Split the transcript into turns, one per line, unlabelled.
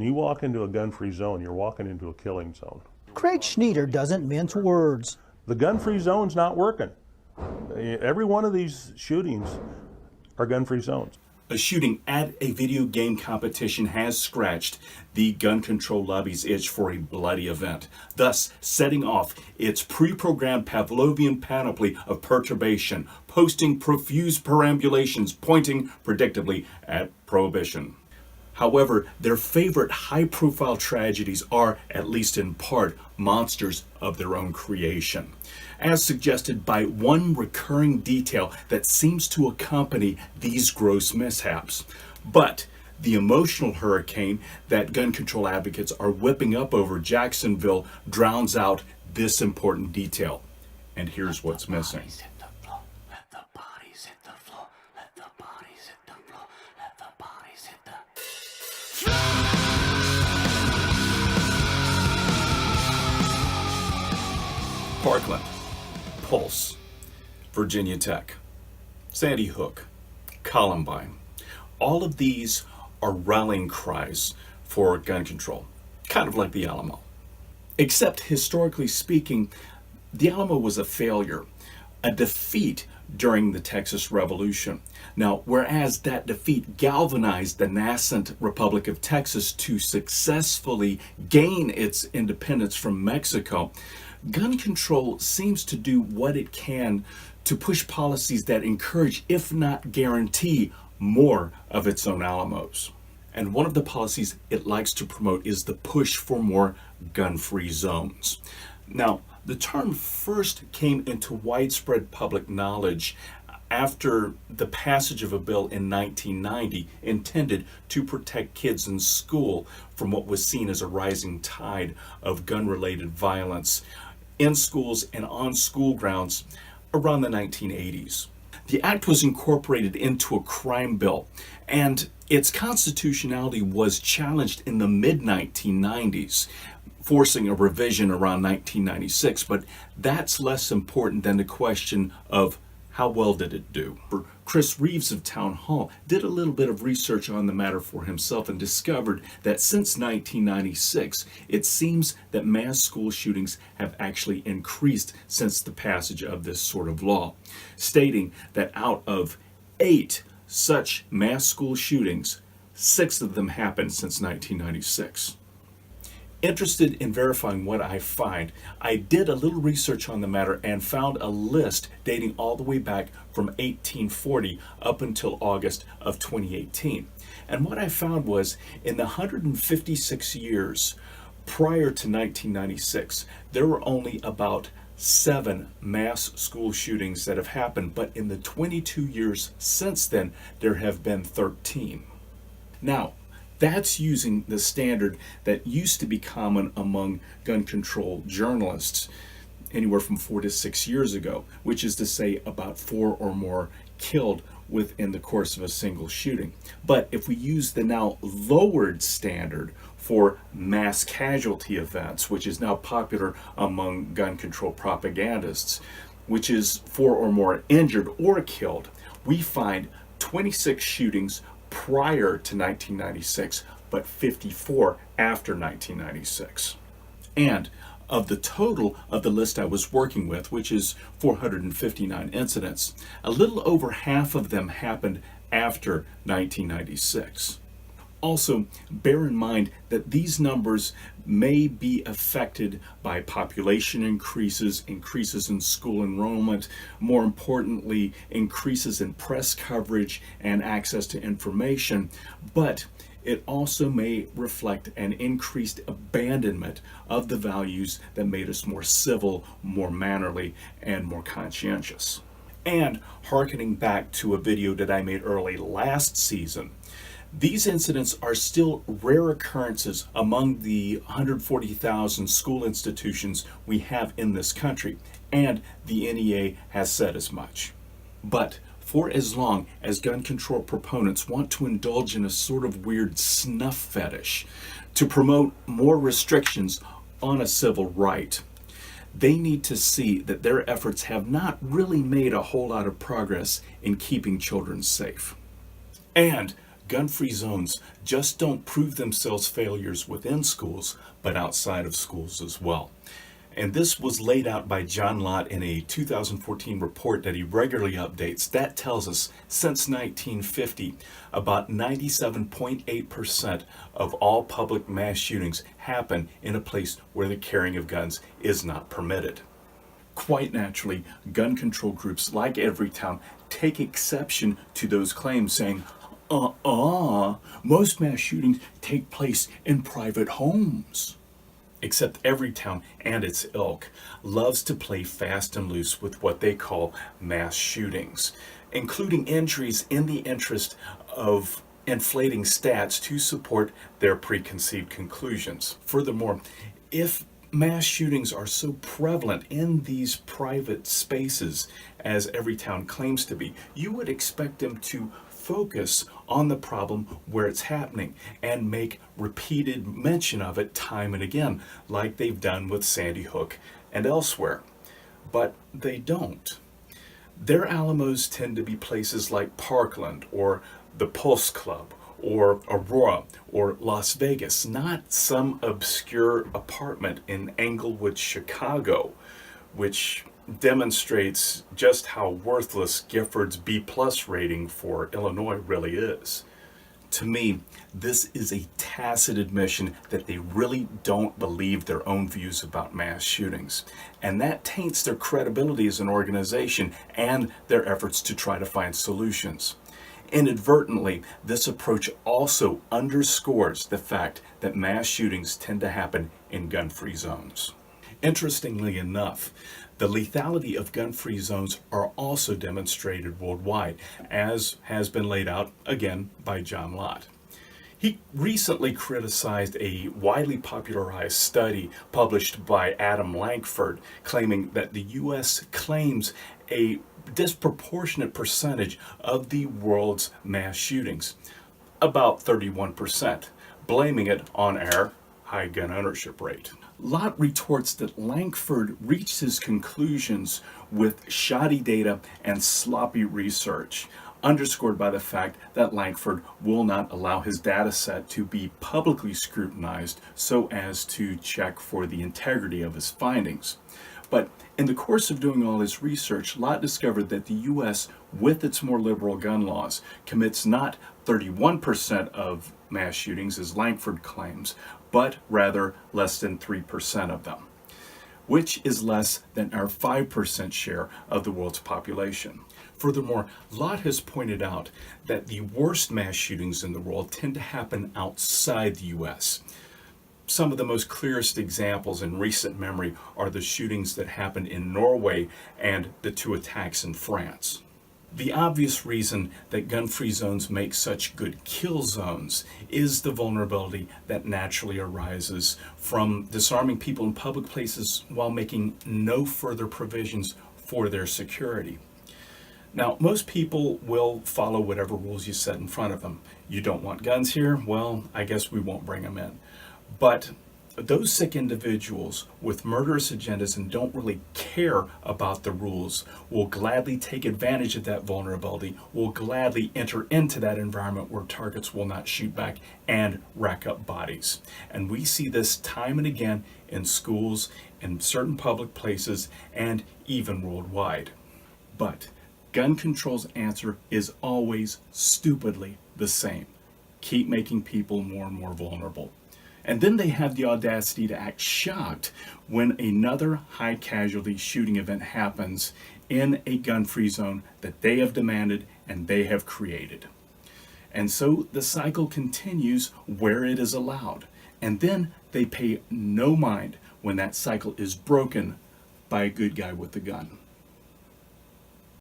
When you walk into a gun-free zone, you're walking into a killing zone.
Craig Schneider doesn't mince words.
The gun-free zone's not working. Every one of these shootings are gun-free zones.
A shooting at a video game competition has scratched the gun control lobby's itch for a bloody event, thus setting off its pre-programmed Pavlovian panoply of perturbation, posting profuse perambulations pointing predictably at prohibition. However, their favorite high-profile tragedies are, at least in part, monsters of their own creation, as suggested by one recurring detail that seems to accompany these gross mishaps. But the emotional hurricane that gun control advocates are whipping up over Jacksonville drowns out this important detail. And here's what's missing. Parkland, Pulse, Virginia Tech, Sandy Hook, Columbine. All of these are rallying cries for gun control, kind of like the Alamo. Except, historically speaking, the Alamo was a failure, a defeat during the Texas Revolution. Now, whereas that defeat galvanized the nascent Republic of Texas to successfully gain its independence from Mexico, gun control seems to do what it can to push policies that encourage, if not guarantee, more of its own Alamos. And one of the policies it likes to promote is the push for more gun-free zones. Now, the term first came into widespread public knowledge after the passage of a bill in 1990 intended to protect kids in school from what was seen as a rising tide of gun-related violence in schools and on school grounds around the 1980s. The act was incorporated into a crime bill, and its constitutionality was challenged in the mid-1990s, forcing a revision around 1996, but that's less important than the question of how well did it do? Chris Reeves of Town Hall did a little bit of research on the matter for himself and discovered that since 1996, it seems that mass school shootings have actually increased since the passage of this sort of law, stating that out of 8 such mass school shootings, 6 of them happened since 1996. Interested in verifying what I find, I did a little research on the matter and found a list dating all the way back from 1840 up until August of 2018. And what I found was in the 156 years prior to 1996, there were only about 7 mass school shootings that have happened, but in the 22 years since then, there have been 13. Now, that's using the standard that used to be common among gun control journalists anywhere from 4 to 6 years ago, which is to say about 4 or more killed within the course of a single shooting. But if we use the now lowered standard for mass casualty events, which is now popular among gun control propagandists, which is 4 or more injured or killed, we find 26 shootings prior to 1996, but 54 after 1996. And of the total of the list I was working with, which is 459 incidents, a little over half of them happened after 1996. Also, bear in mind that these numbers may be affected by population increases, increases in school enrollment, more importantly, increases in press coverage and access to information, but it also may reflect an increased abandonment of the values that made us more civil, more mannerly, and more conscientious. And hearkening back to a video that I made early last season, these incidents are still rare occurrences among the 140,000 school institutions we have in this country, and the NEA has said as much. But for as long as gun control proponents want to indulge in a sort of weird snuff fetish to promote more restrictions on a civil right, they need to see that their efforts have not really made a whole lot of progress in keeping children safe. And gun-free zones just don't prove themselves failures within schools, but outside of schools as well. And this was laid out by John Lott in a 2014 report that he regularly updates. That tells us since 1950, about 97.8% of all public mass shootings happen in a place where the carrying of guns is not permitted. Quite naturally, gun control groups like Everytown take exception to those claims, saying, most mass shootings take place in private homes. Except Everytown and its ilk loves to play fast and loose with what they call mass shootings, including injuries in the interest of inflating stats to support their preconceived conclusions. Furthermore, if mass shootings are so prevalent in these private spaces as Everytown claims to be, you would expect them to focus on the problem where it's happening and make repeated mention of it time and again, like they've done with Sandy Hook and elsewhere. But they don't. Their Alamos tend to be places like Parkland or the Pulse Club or Aurora or Las Vegas, not some obscure apartment in Englewood, Chicago, which demonstrates just how worthless Gifford's B+ rating for Illinois really is. To me, this is a tacit admission that they really don't believe their own views about mass shootings, and that taints their credibility as an organization and their efforts to try to find solutions. Inadvertently, this approach also underscores the fact that mass shootings tend to happen in gun-free zones. Interestingly enough, the lethality of gun-free zones are also demonstrated worldwide, as has been laid out again by John Lott. He recently criticized a widely popularized study published by Adam Lankford, claiming that the U.S. claims a disproportionate percentage of the world's mass shootings, about 31%, blaming it on our high gun ownership rate. Lott retorts that Lankford reached his conclusions with shoddy data and sloppy research, underscored by the fact that Lankford will not allow his data set to be publicly scrutinized so as to check for the integrity of his findings. But in the course of doing all his research, Lott discovered that the U.S., with its more liberal gun laws, commits not 31% of mass shootings, as Lankford claims, but rather less than 3% of them, which is less than our 5% share of the world's population. Furthermore, Lott has pointed out that the worst mass shootings in the world tend to happen outside the U.S. Some of the most clearest examples in recent memory are the shootings that happened in Norway and the 2 attacks in France. The obvious reason that gun-free zones make such good kill zones is the vulnerability that naturally arises from disarming people in public places while making no further provisions for their security. Now, most people will follow whatever rules you set in front of them. You don't want guns here? Well, I guess we won't bring them in. But those sick individuals with murderous agendas and don't really care about the rules will gladly take advantage of that vulnerability, will gladly enter into that environment where targets will not shoot back and rack up bodies. And we see this time and again in schools, in certain public places, and even worldwide. But gun control's answer is always stupidly the same. Keep making people more and more vulnerable. And then they have the audacity to act shocked when another high casualty shooting event happens in a gun-free zone that they have demanded and they have created. And so the cycle continues where it is allowed. And then they pay no mind when that cycle is broken by a good guy with a gun.